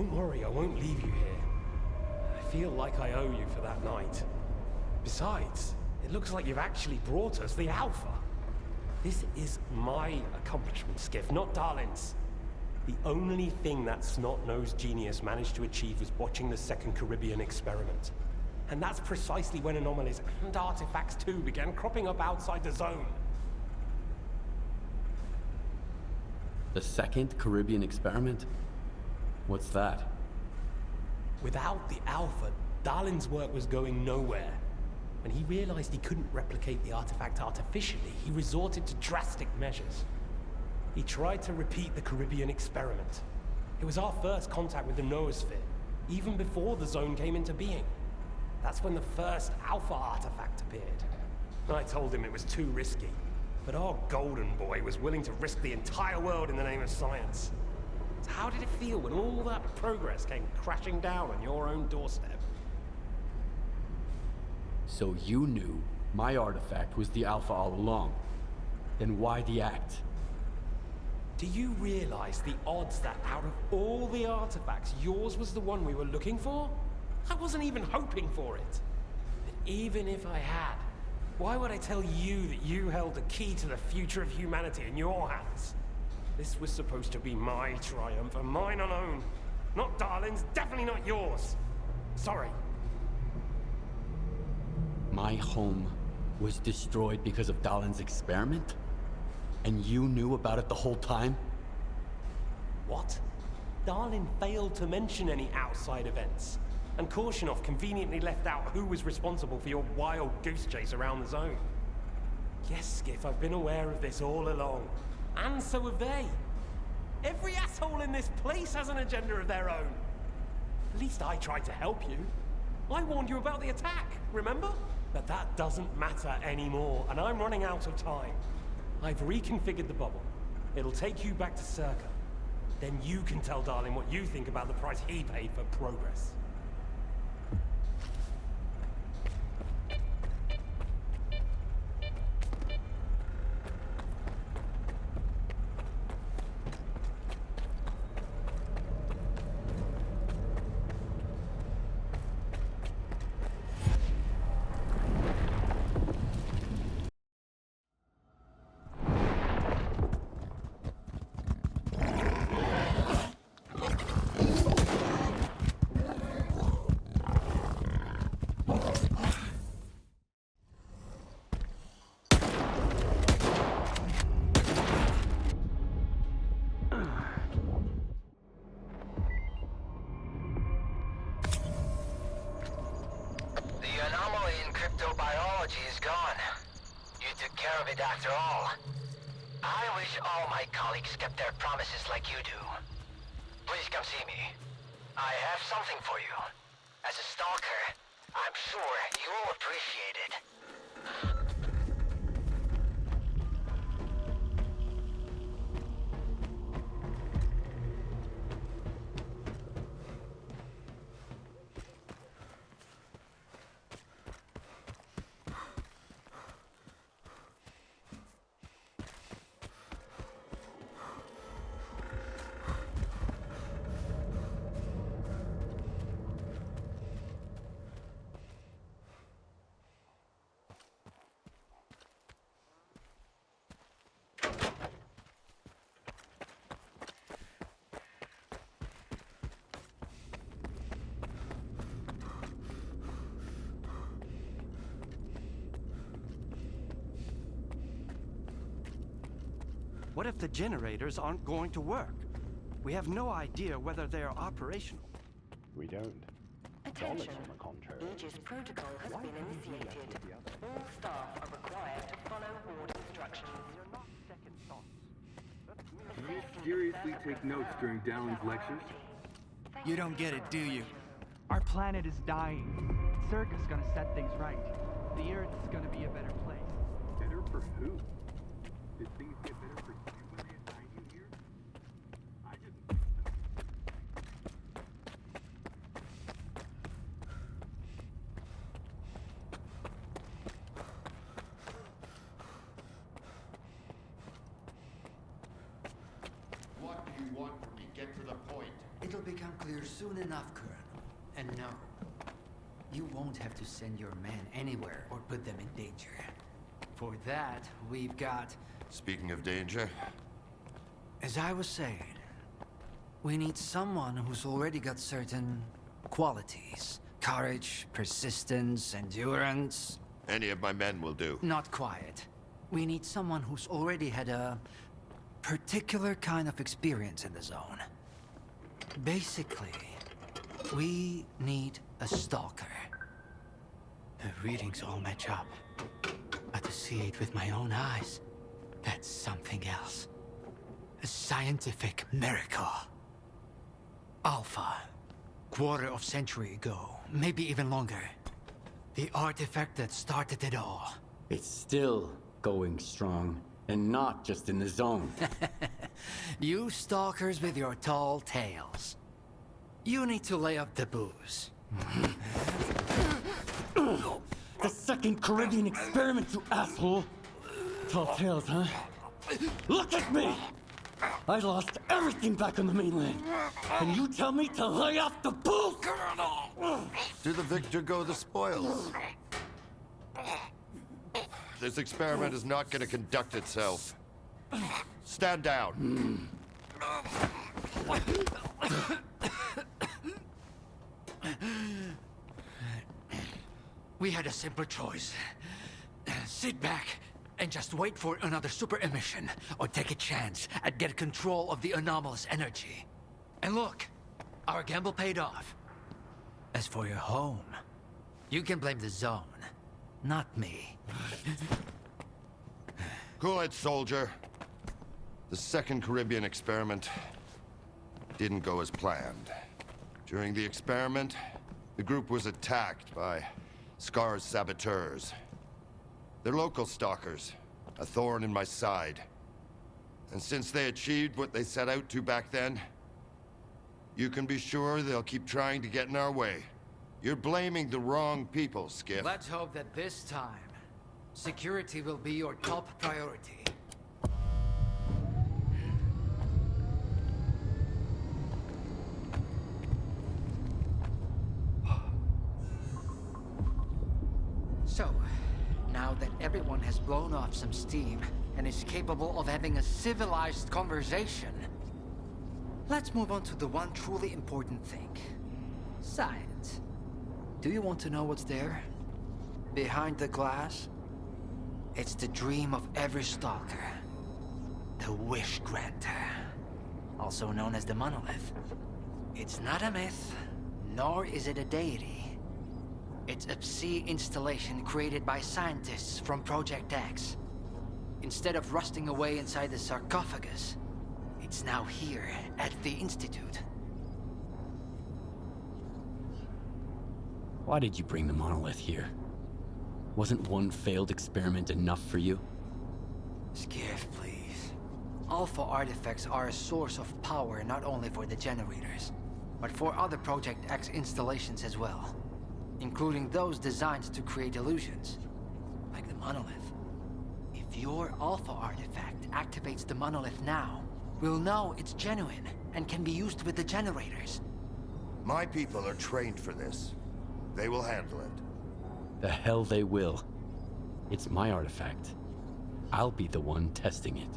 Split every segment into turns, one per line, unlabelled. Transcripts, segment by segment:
Don't worry, I won't leave you here. I feel like I owe you for that night. Besides, it looks like you've actually brought us the Alpha. This is my accomplishment, Skiff, not Darlin's. The only thing that snot-nosed genius managed to achieve was watching the second Caribbean experiment. And that's precisely when anomalies and artifacts too began cropping up outside the zone.
The second Caribbean experiment? What's that?
Without the Alpha, Darlin's work was going nowhere. When he realized he couldn't replicate the artifact artificially, he resorted to drastic measures. He tried to repeat the Caribbean experiment. It was our first contact with the noosphere, even before the zone came into being. That's when the first Alpha artifact appeared. I told him it was too risky, but our golden boy was willing to risk the entire world in the name of science. So how did it feel when all that progress came crashing down on your own doorstep?
So you knew my artifact was the Alpha all along. Then why the act?
Do you realize the odds that out of all the artifacts, yours was the one we were looking for? I wasn't even hoping for it. But even if I had, why would I tell you that you held the key to the future of humanity in your hands? This was supposed to be my triumph and mine alone. Not Darlin's, definitely not yours. Sorry.
My home was destroyed because of Darlin's experiment? And you knew about it the whole time?
What? Darlin failed to mention any outside events. And Korshunov conveniently left out who was responsible for your wild goose chase around the zone. Yes, Skiff, I've been aware of this all along. And so have they. Every asshole in this place has an agenda of their own. At least I tried to help you. I warned you about the attack, remember? But that doesn't matter anymore, and I'm running out of time. I've reconfigured the bubble. It'll take you back to Circa. Then you can tell Darlin what you think about the price he paid for progress.
After all, I wish all my colleagues kept their promises like you do. Please come see me. I have something for you. As a stalker, I'm sure you'll appreciate it.
What if the generators aren't going to work? We have no idea whether they are operational.
We don't.
Attention.
On the contrary.
Aegis protocol has been initiated. All staff are required to follow ward instructions.
They're not second thoughts.
Do you seriously take notes during Dallin's lectures?
You don't get it, do you?
Our planet is dying. Circa's gonna set things right. The Earth is gonna be a better place.
Better for who? Did things get better for you when they assigned you here? I just...
What do you want from me? Get to the point.
It'll become clear soon enough, Colonel. And no, you won't have to send your men anywhere or put them in danger. For that, we've got...
Speaking of danger,
As I was saying, we need someone who's already got certain qualities. Courage, persistence, endurance.
any of my men will do.
Not quiet. We need someone who's already had a particular kind of experience in the zone. Basically, we need a stalker. The readings all match up. But to see it with my own eyes, that's something else. A scientific miracle. Alpha. Quarter of century ago, maybe even longer. The artifact that started it all.
It's still going strong, and not just in the zone.
You stalkers with your tall tales. You need to lay up the booze.
The second Caribbean experiment, you asshole! Tall tales, huh? Look at me! I lost everything back on the mainland. And you tell me to lay off the booze?
To the victor go the spoils. This experiment is not going to conduct itself. Stand down.
We had a simple choice. Sit back and just wait for another super emission, or take a chance at get control of the anomalous energy. And look, our gamble paid off. As for your home, you can blame the zone, not me.
Cool it, soldier. The second Caribbean experiment didn't go as planned. During the experiment, the group was attacked by Scar's saboteurs. They're local stalkers, a thorn in my side. And since they achieved what they set out to back then, you can be sure they'll keep trying to get in our way. You're blaming the wrong people, Skiff.
Let's hope that this time, security will be your top priority. So, now that everyone has blown off some steam and is capable of having a civilized conversation, let's move on to the one truly important thing. Science. Do you want to know what's there? Behind the glass? It's the dream of every stalker. The wish granter. Also known as the monolith. It's not a myth, nor is it a deity. It's a sea installation created by scientists from Project X. Instead of rusting away inside the sarcophagus, it's now here at the Institute.
Why did you bring the monolith here? Wasn't one failed experiment enough for you?
Skiff, please. Alpha artifacts are a source of power not only for the generators, but for other Project X installations as well. Including those designed to create illusions, like the monolith. If your Alpha artifact activates the monolith now, we'll know it's genuine and can be used with the generators.
My people are trained for this. They will handle it.
The hell they will. It's my artifact. I'll be the one testing it.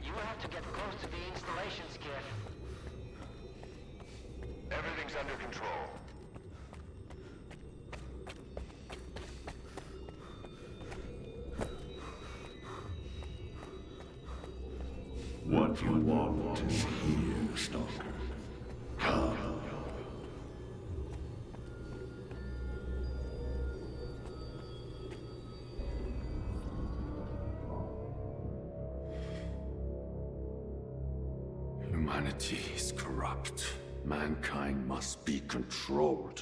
You will have to get close to the installation, Skiff.
Everything's under control.
What you want is here, Stalker. Come.
Humanity is corrupt. Mankind must be controlled.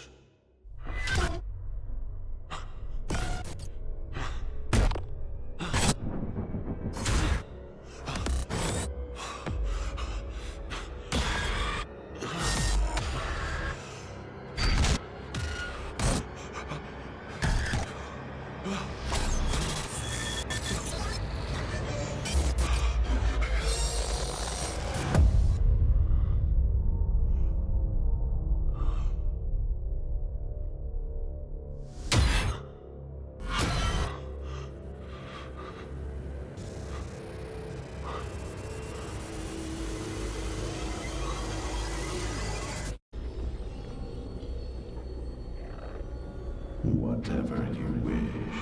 Whatever you wish,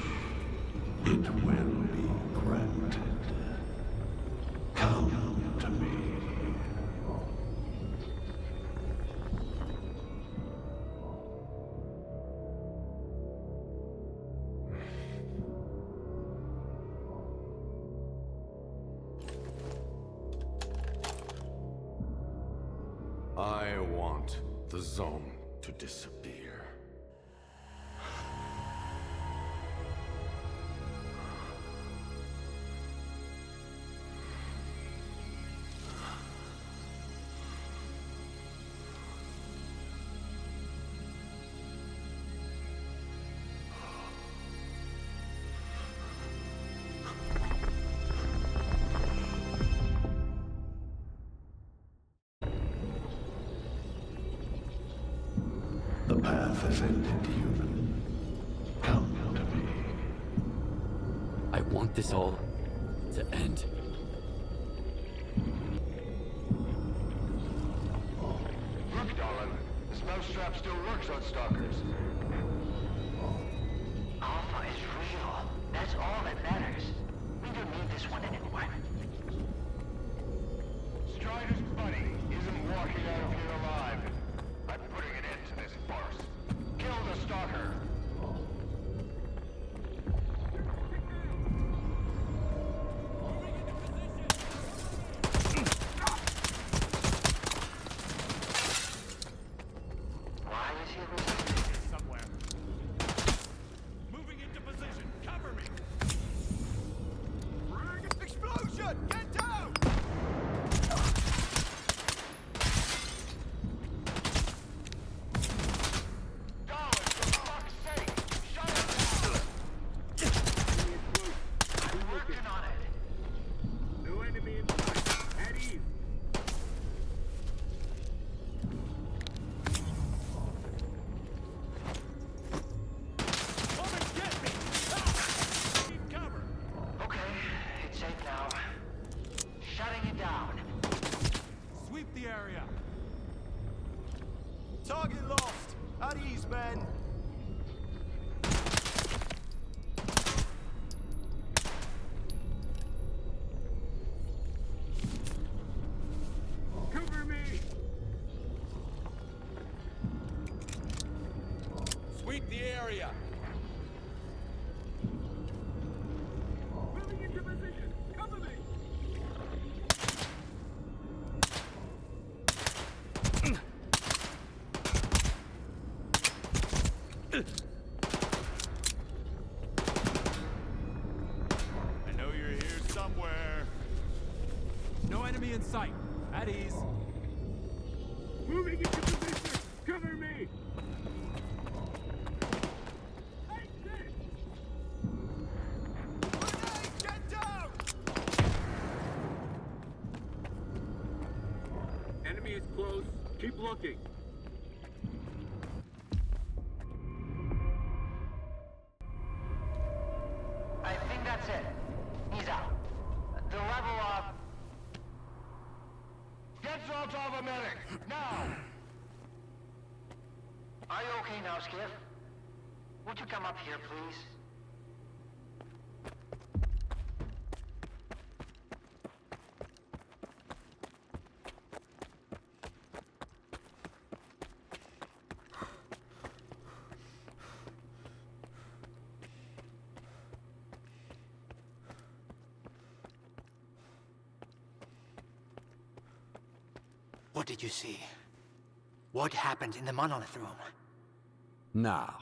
it will be granted. Come to me. I want the zone to disappear. The path has ended, human. Come to me.
I want this all to end.
Look, darling. This mousetrap still works on stalkers.
Alpha is real. That's all that matters. We don't need this one anymore.
Strider's buddy isn't walking out of here alive. I'm putting an end to this farce. Kill the stalker.
Why is he resisting?
Somewhere. Moving into position. Cover me. Explosion! Get down!
Darling, for fuck's sake! Shut it down!
Working on it.
No enemy in sight. At ease.
Come and get me! Ah! Keep cover!
Okay, it's safe now. Shutting it down.
Sweep the area!
Target lost! At ease, men!
Cover me.
Sweep the area!
Moving into position. Cover me.
I know you're here somewhere. No enemy in sight. At ease.
Moving into position. Cover me. Exit.
Get down!
Enemy is close. Keep looking.
I think that's it. He's out. The level up.
Get Zoltov a medic! Now!
Are you okay now, Skiff? Would you come up here, please? What did you see? What happened in the monolith room?
Now,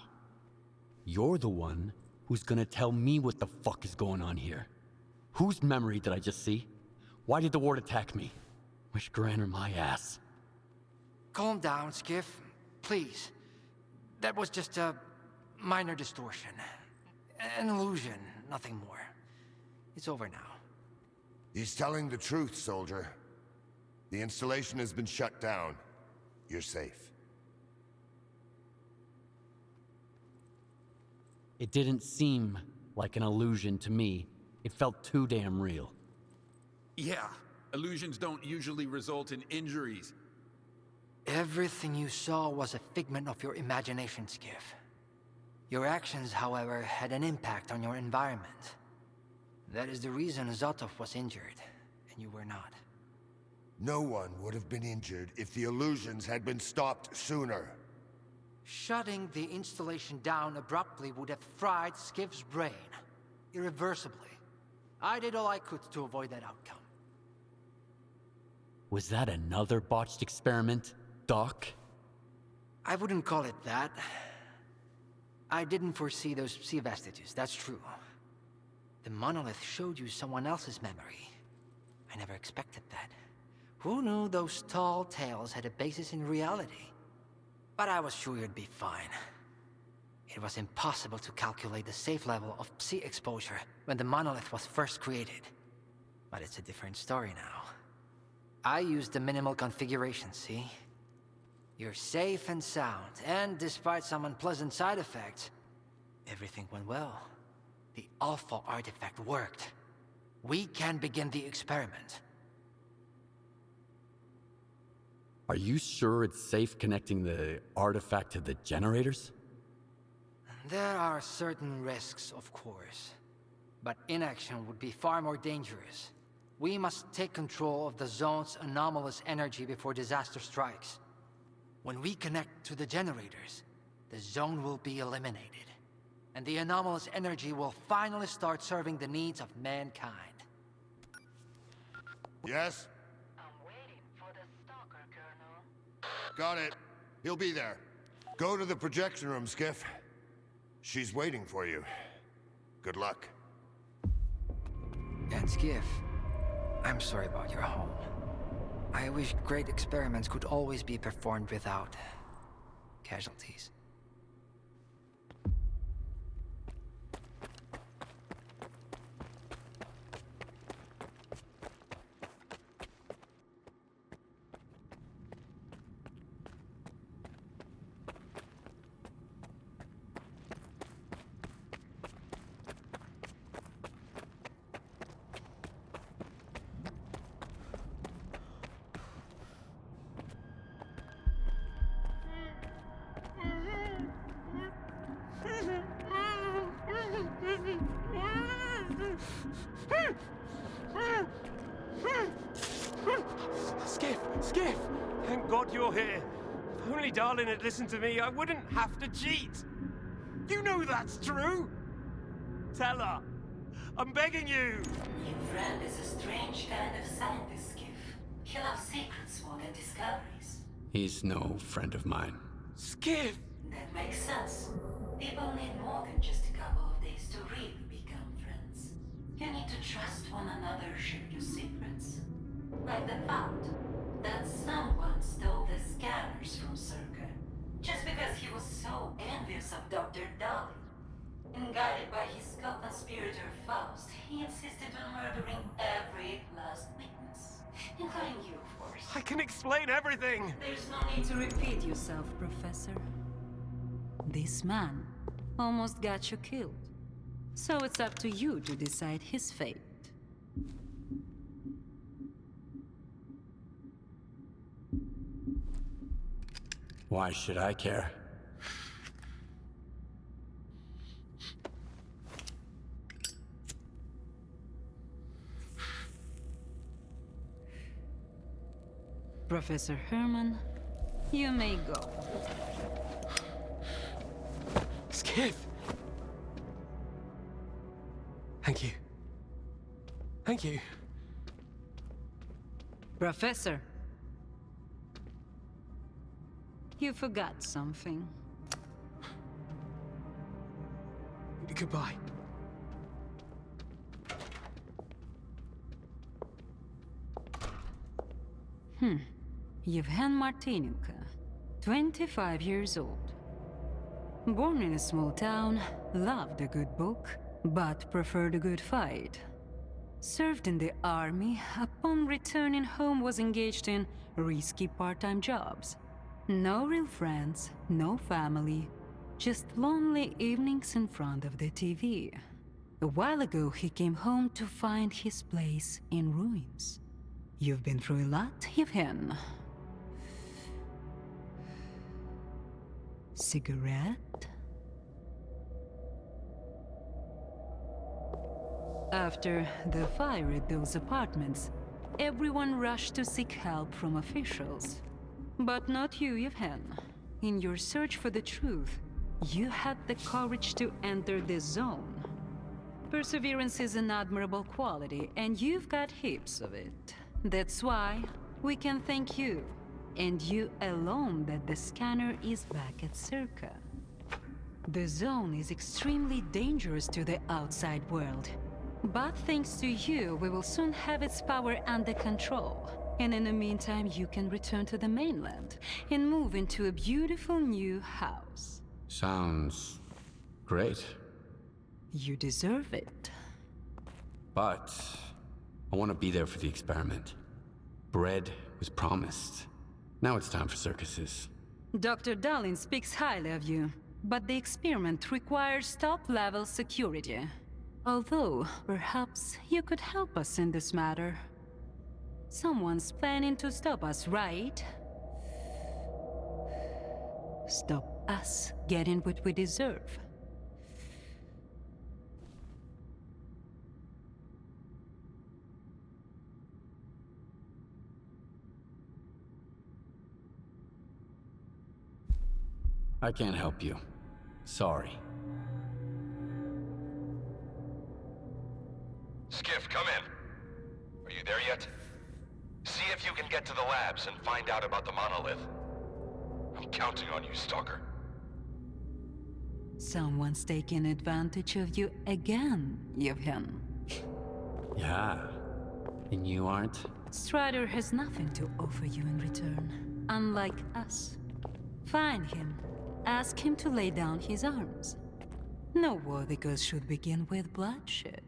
you're the one who's gonna tell me what the fuck is going on here. Whose memory did I just see? Why did the ward attack me? Wish Granner my ass.
Calm down, Skiff. Please. That was just a minor distortion. An illusion, nothing more. It's over now.
He's telling the truth, soldier. The installation has been shut down. You're safe.
It didn't seem like an illusion to me. It felt too damn real.
Yeah, illusions don't usually result in injuries.
Everything you saw was a figment of your imagination, Skiff. Your actions, however, had an impact on your environment. That is the reason Zotov was injured, and you were not.
No one would have been injured if the illusions had been stopped sooner.
Shutting the installation down abruptly would have fried Skiff's brain. Irreversibly. I did all I could to avoid that outcome.
Was that another botched experiment, Doc?
I wouldn't call it that. I didn't foresee those sea vestiges, that's true. The monolith showed you someone else's memory. I never expected that. Who knew those tall tales had a basis in reality? But I was sure you'd be fine. It was impossible to calculate the safe level of Psi exposure when the monolith was first created. But it's a different story now. I used the minimal configuration, see? You're safe and sound, and despite some unpleasant side effects, everything went well. The Alpha artifact worked. We can begin the experiment.
Are you sure it's safe connecting the artifact to the generators?
There are certain risks, of course. But inaction would be far more dangerous. We must take control of the zone's anomalous energy before disaster strikes. When we connect to the generators, the zone will be eliminated. And the anomalous energy will finally start serving the needs of mankind.
Yes?
I'm waiting for the stalker, Colonel.
Got it. He'll be there. Go to the projection room, Skiff. She's waiting for you. Good luck.
And Skiff, I'm sorry about your home. I wish great experiments could always be performed without casualties.
Skiff! Thank God you're here. If only Darlin had listened to me, I wouldn't have to cheat. You know that's true. Tell her. I'm begging you.
Your friend is a strange kind of scientist, Skiff. He loves secrets more than discoveries.
He's no friend of mine.
Skiff!
That makes sense. People need more than just a couple of days to really become friends. You need to trust one another, share your secrets. Like the fact that someone stole the scanners from Circa just because he was so envious of Dr. Dolly. And guided by his co-conspirator Faust, he insisted on murdering every last witness, including you, of course.
I can explain everything.
There's no need to repeat yourself, Professor. This man almost got you killed. So it's up to you to decide his fate.
Why should I care?
Professor Herman, you may go.
Skiff! Thank you. Thank you.
Professor. You forgot something.
Goodbye.
Yevhen Martinenko, 25 years old. Born in a small town, loved a good book, but preferred a good fight. Served in the army, upon returning home was engaged in risky part-time jobs. No real friends, no family, just lonely evenings in front of the TV. A while ago, he came home to find his place in ruins. You've been through a lot, Yevhen. Cigarette? After the fire at those apartments, everyone rushed to seek help from officials. But not you, Yevhen. In your search for the truth, you had the courage to enter the zone. Perseverance is an admirable quality, and you've got heaps of it. That's why we can thank you, and you alone, that the scanner is back at Circa. The zone is extremely dangerous to the outside world. But thanks to you, we will soon have its power under control. And in the meantime, you can return to the mainland and move into a beautiful new house.
Sounds great.
You deserve it.
But I want to be there for the experiment. Bread was promised. Now it's time for circuses.
Dr. Darlin speaks highly of you, but the experiment requires top-level security. Although, perhaps you could help us in this matter. Someone's planning to stop us, right? Stop us getting what we deserve.
I can't help you. Sorry.
Skiff, come in. Are you there yet? See if you can get to the labs and find out about the monolith. I'm counting on you, Stalker.
Someone's taking advantage of you again, Yevhen.
Yeah. And you aren't?
Strider has nothing to offer you in return, unlike us. Find him. Ask him to lay down his arms. No worthy cause should begin with bloodshed.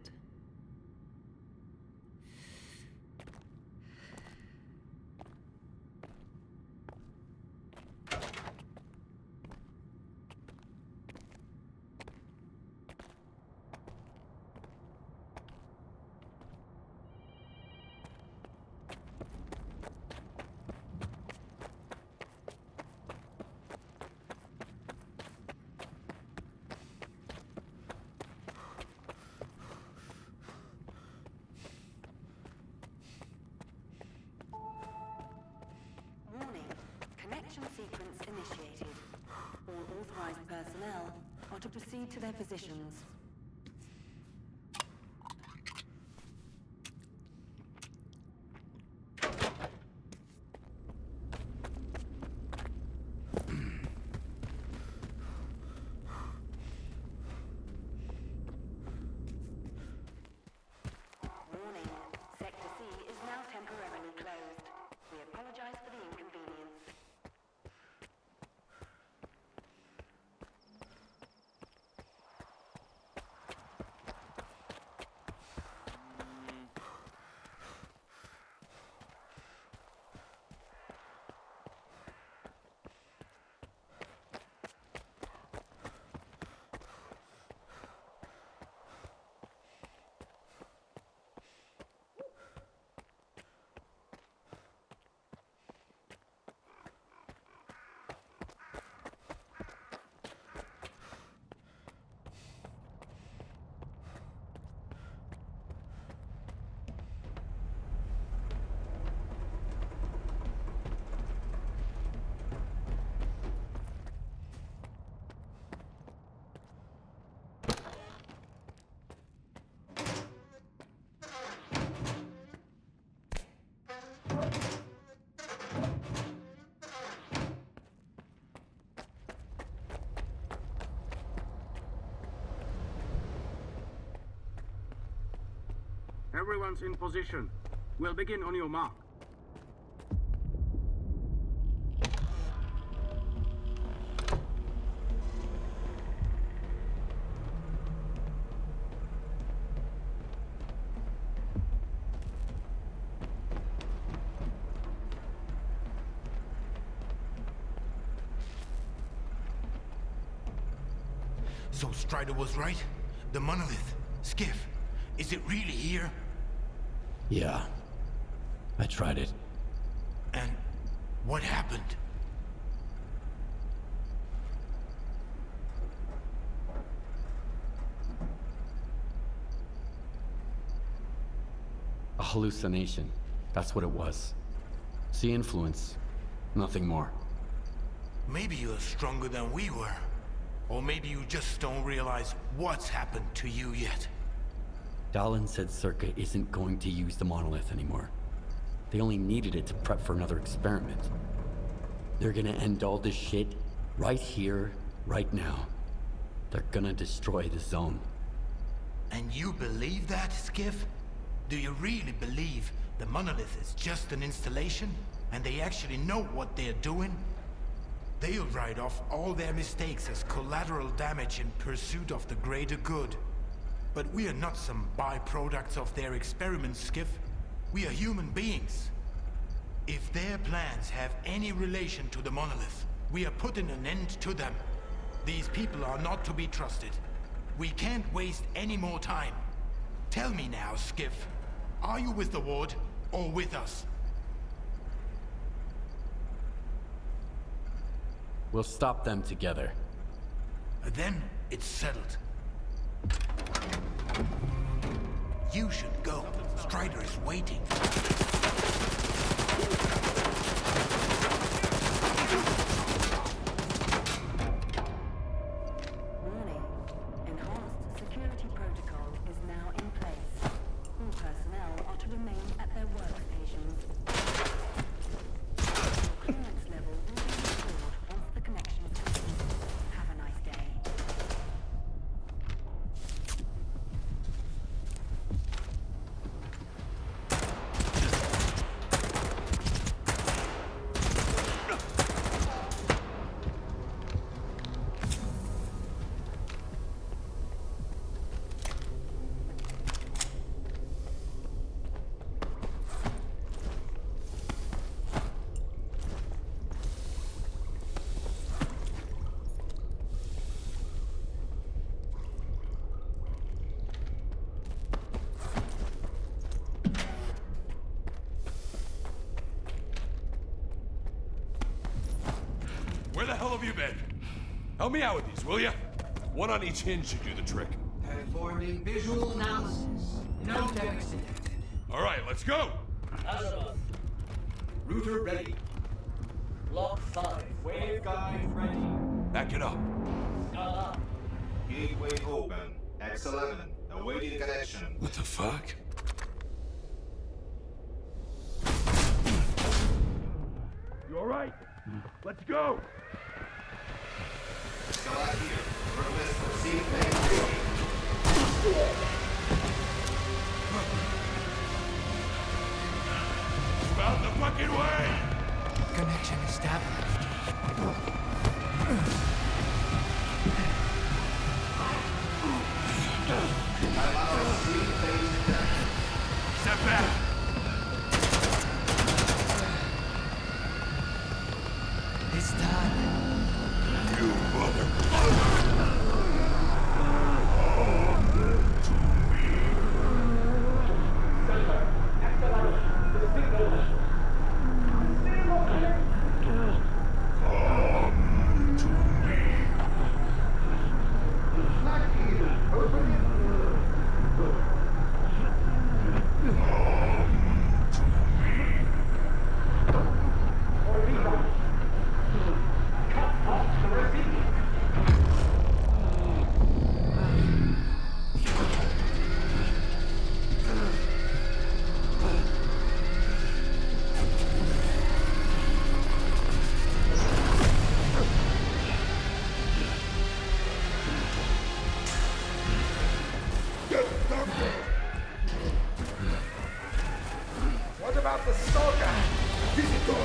Sequence initiated. All authorized personnel are to proceed to their positions. Warning, Sector C is now temporarily closed. We apologize for the inconvenience.
Everyone's in position. We'll begin on your mark.
So Strider was right? The monolith, Skiff, is it really here?
Yeah. I tried it.
And what happened?
hallucination. That's what it was. It's the influence. Nothing more.
Maybe you're stronger than we were. Or maybe you just don't realize what's happened to you yet.
Dallin said Circa isn't going to use the monolith anymore. They only needed it to prep for another experiment. They're gonna end all this shit right here, right now. They're gonna destroy the zone.
And you believe that, Skiff? Do you really believe the monolith is just an installation, and they actually know what they're doing? They'll write off all their mistakes as collateral damage in pursuit of the greater good. But we are not some byproducts of their experiments, Skiff. We are human beings. If their plans have any relation to the monolith, we are putting an end to them. These people are not to be trusted. We can't waste any more time. Tell me now, Skiff. Are you with the Ward, or with us?
We'll stop them together.
Then it's settled. You should go. Strider is waiting.
Warning. Enhanced security protocol is now in place. All personnel are to remain at their workstations. Clearance level will be restored once the connection is complete. Have a nice day.
Where the hell have you been? Help me out with these, will ya? One on each hinge should do the trick.
Performing visual analysis. No damage detected.
All right, let's go!
Azimuth. Router ready. Block 5. Waveguide ready.
Back it up.
Scala.
Gateway open. X11. Awaiting connection.
What the fuck? You all right? Let's go!
Scala here. Request received main.
Move out the fucking way!
Connection established.
Step back!
It's done.
You mother...
What about the stalker? Visitor.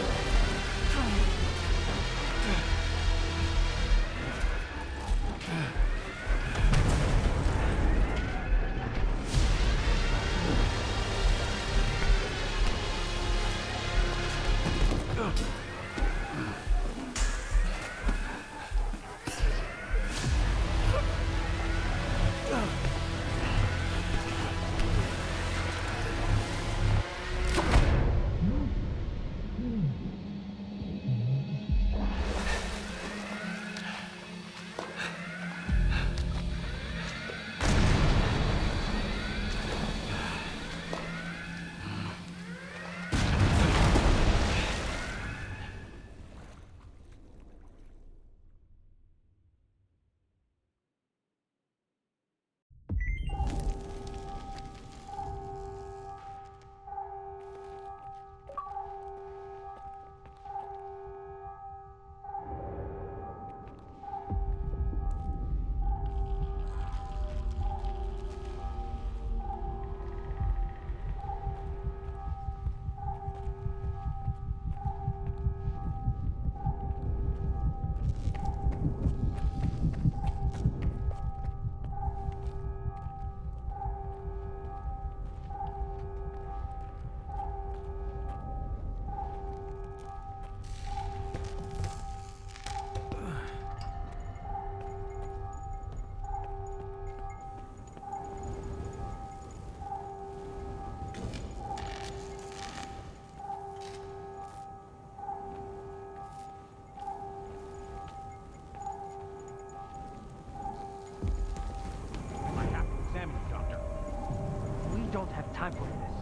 don't have time for this.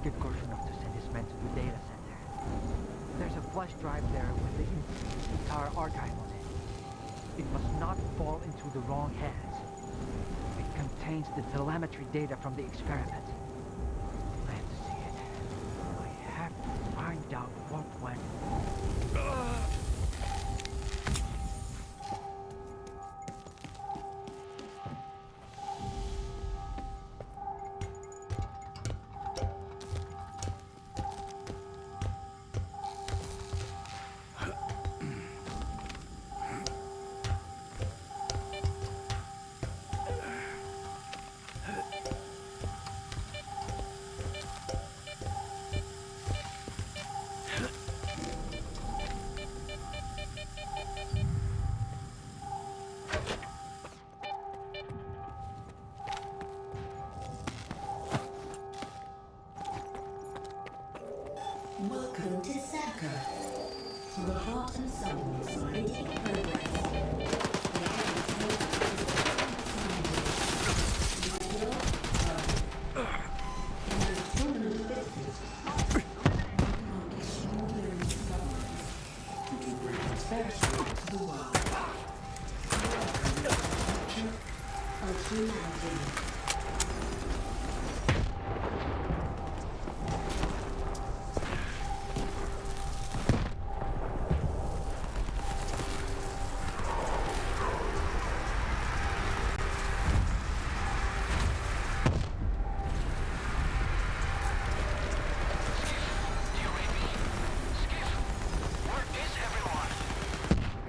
Get Korshunov to send his men to the data center. There's a flash drive there with the entire archive on it. It must not fall into the wrong hands. It contains the telemetry data from the experiment. I have to see it. I have to find out what went.
Welcome to STALKER. For the heart and soul of scientific progress. To the world. Of humanity.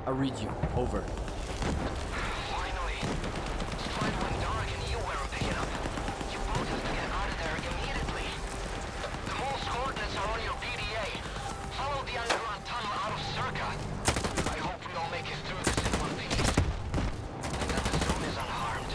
I'll read you. Over.
Finally. It's quite went dark and you weren't picking up. You both have to get out of there immediately. The mole's coordinates are on your PDA. Follow the underground tunnel out of Circa. I hope we all make it through this in one piece. And that the zone is unharmed.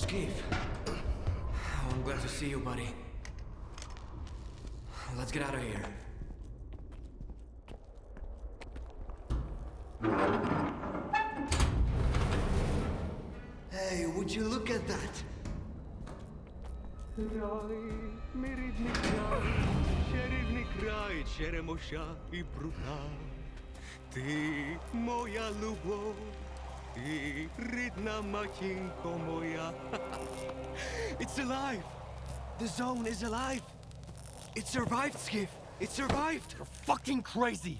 Skiff. Oh, I'm glad to see you, buddy. Let's get out of here. Hey, would you look at that?
Мій рідний край, чарівний край, черемоша і прута. Ти моя любов, ти рідна матінко моя. It's alive! The zone is alive! It survived, Skiff! It survived!
You're fucking crazy!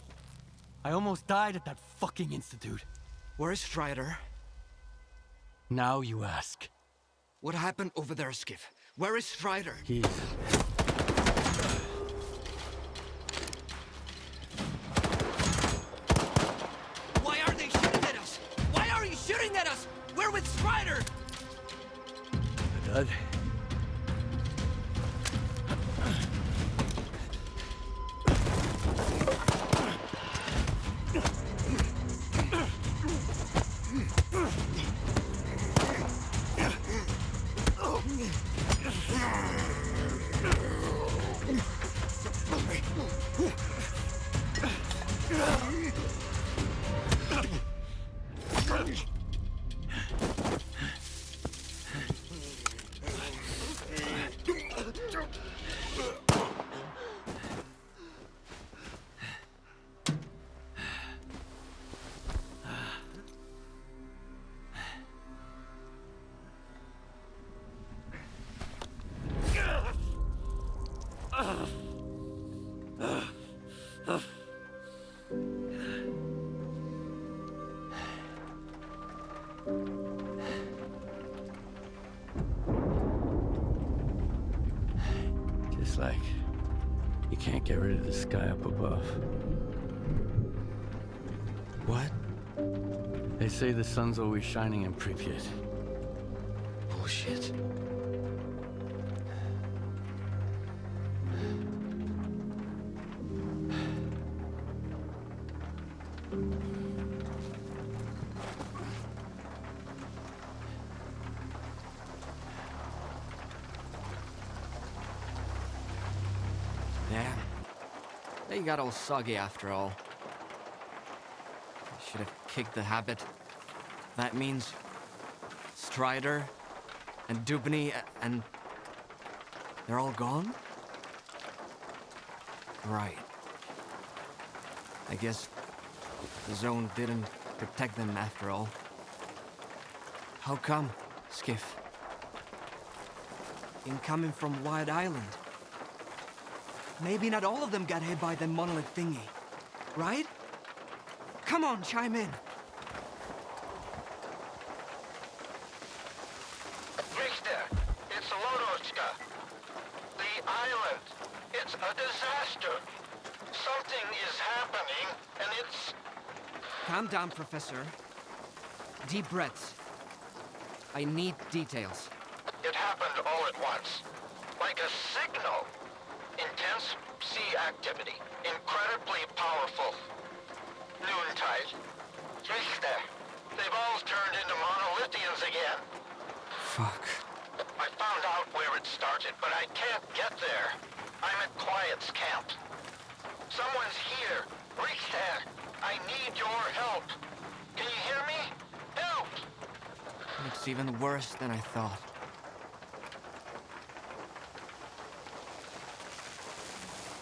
I almost died at that fucking institute.
Where is Strider?
Now you ask.
What happened over there, Skiff? Where is Strider?
He's...
Why are they shooting at us? Why are you shooting at us? We're with Strider!
Dad? Just like you can't get rid of the sky up above.
What?
They say the sun's always shining in Pripyat.
Bullshit. Damn. They got all soggy after all. I should have kicked the habit. That means Strider and Dubny and they're all gone? Right. I guess the zone didn't protect them after all. How come, Skiff? Incoming from Wide Island. Maybe not all of them got hit by the monolith thingy, right? Come on, chime in.
Richter, it's Lodochka. The island, it's a disaster. Something is happening, and it's...
Calm down, Professor. Deep breaths. I need details.
It happened all at once. Like a signal. Intense sea activity. Incredibly powerful. Noontide. Richter, they've all turned into monolithians again.
Fuck.
I found out where it started, but I can't get there. I'm at Quiet's camp. Someone's here. Richter, I need your help. Can you hear me? Help!
It's even worse than I thought.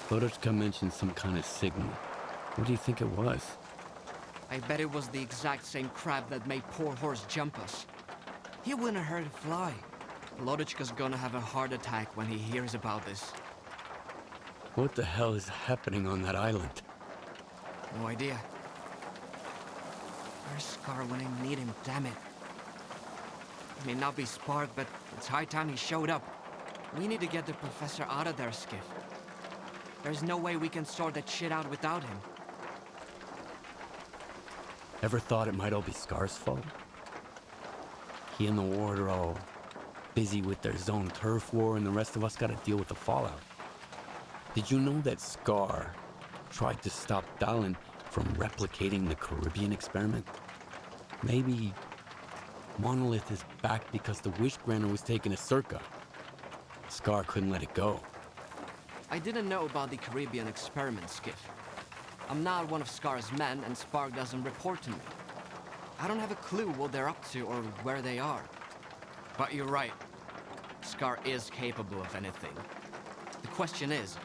Lodochka mentioned some kind of signal. What do you think it was?
I bet it was the exact same crab that made poor horse jump us. He wouldn't have heard it fly. Lodochka's gonna have a heart attack when he hears about this.
What the hell is happening on that island?
No idea. Where's Scar when I need him, damn it? He may not be Spark, but it's high time he showed up. We need to get the professor out of there, Skiff. There's no way we can sort that shit out without him.
Ever thought it might all be Scar's fault? He and the Ward are all busy with their zone turf war, and the rest of us gotta deal with the fallout. Did you know that Scar tried to stop Dallin from replicating the Caribbean experiment? Maybe
Monolith is back because the wish granter was taken to Circa. Scar couldn't let it go.
I didn't know about the Caribbean experiment, Skiff. I'm not one of Scar's men, and Spark doesn't report to me. I don't have a clue what they're up to or where they are. But you're right. Scar is capable of anything. The question is,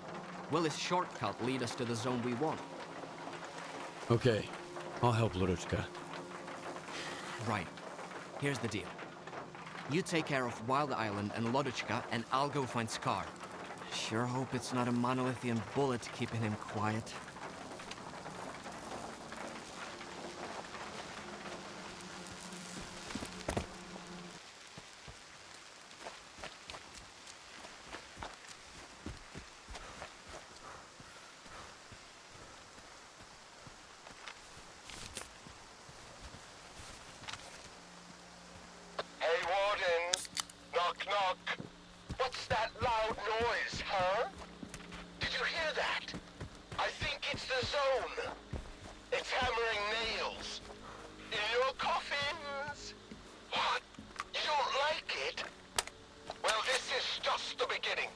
will his shortcut lead us to the zone we want?
Okay, I'll help Ludochka.
Right. Here's the deal. You take care of Wild Island and Lodochka, and I'll go find Scar. Sure hope it's not a monolithian bullet keeping him quiet.
Hey, Warden. Knock, knock. What's that loud noise, huh? Did you hear that? I think it's the zone. It's hammering nails. In your coffins. What? You don't like it? Well, this is just the beginning.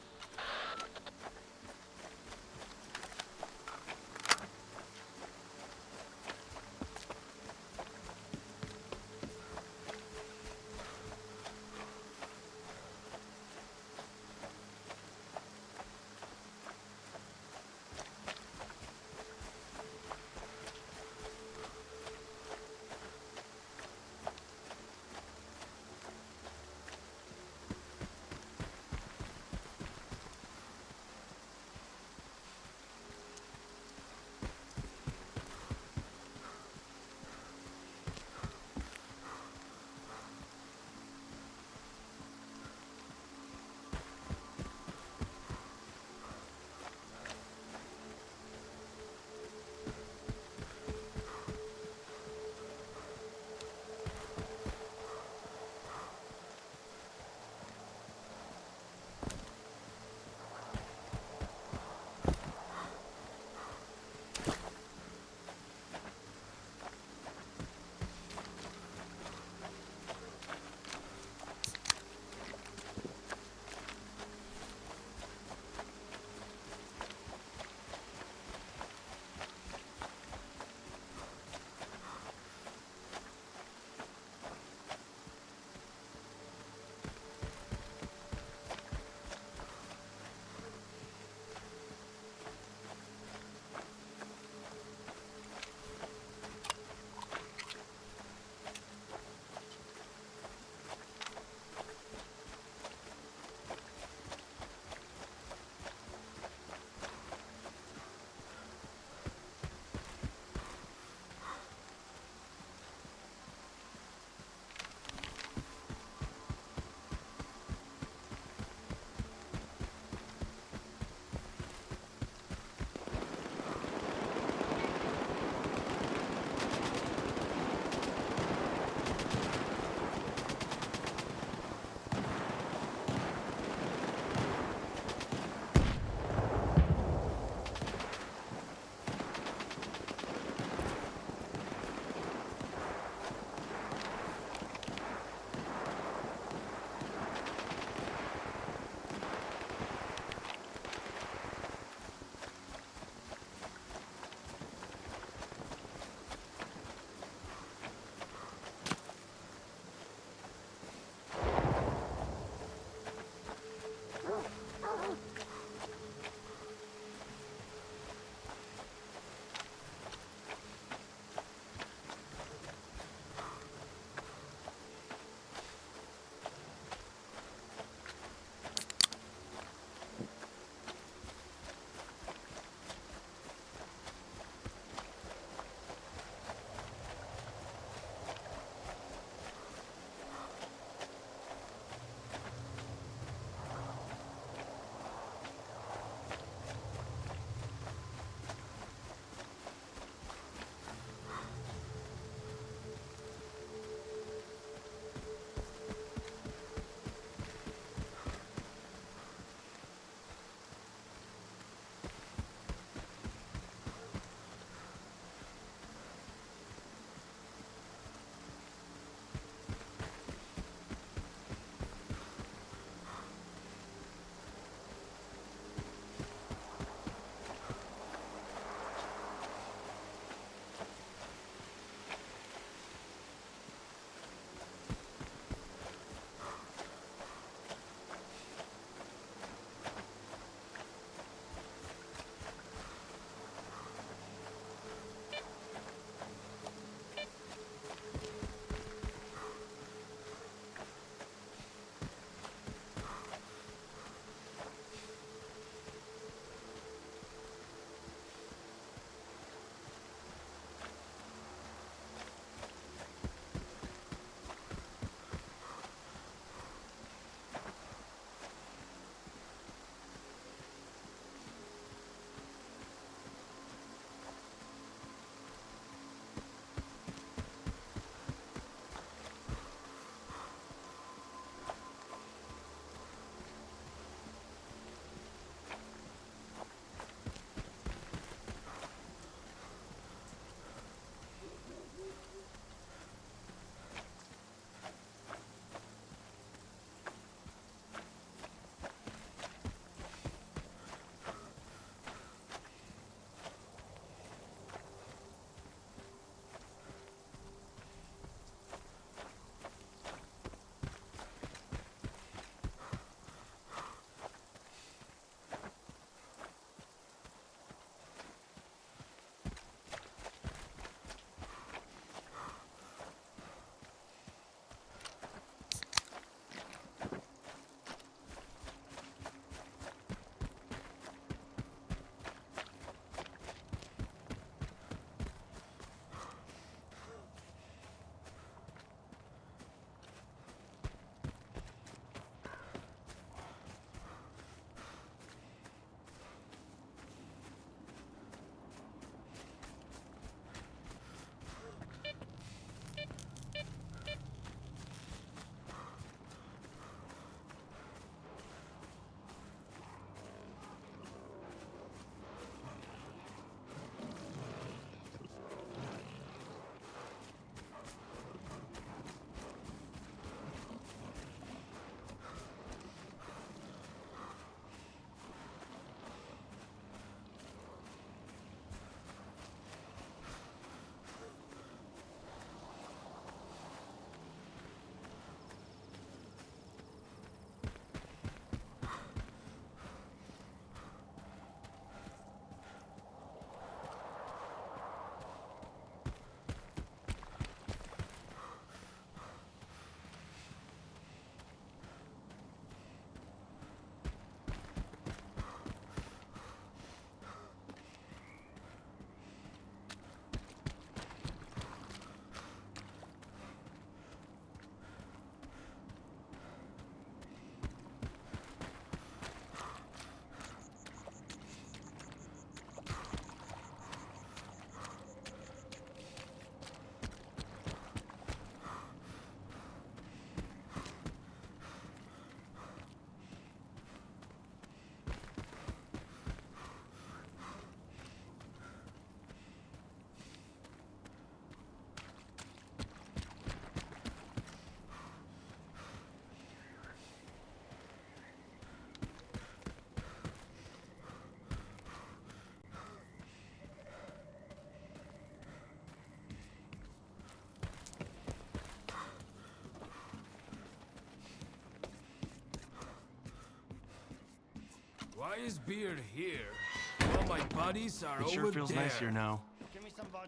Why is Beard here? All my buddies are
It
over
sure feels
there.
nice here now.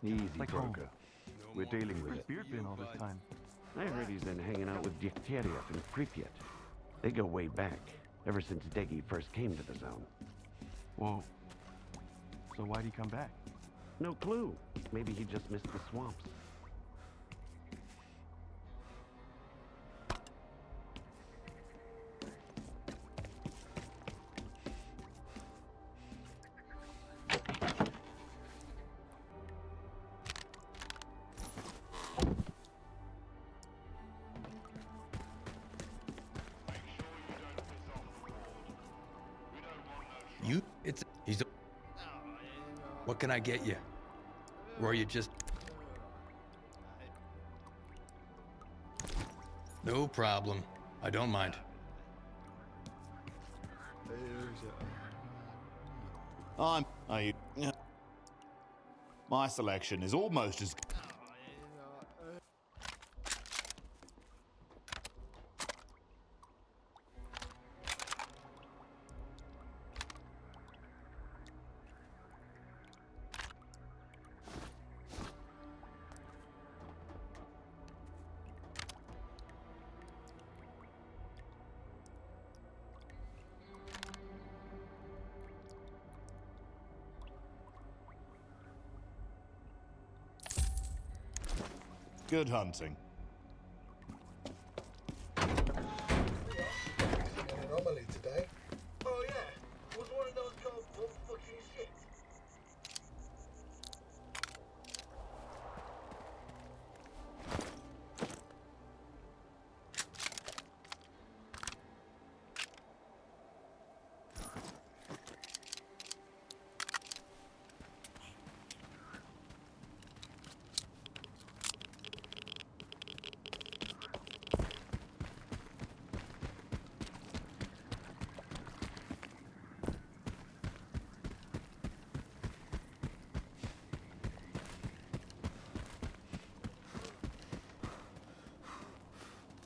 Easy,
Like
Kroger. We're dealing with
Where's
it.
Beard been all this time?
I heard he's been hanging out with Degtyaryov and Pripyat. They go way back, ever since Degi first came to the zone.
Whoa. So why'd he come back?
No clue. Maybe he just missed the swamps.
What can I get you? Or you just... No problem. I don't mind.
My selection is almost as... Good hunting.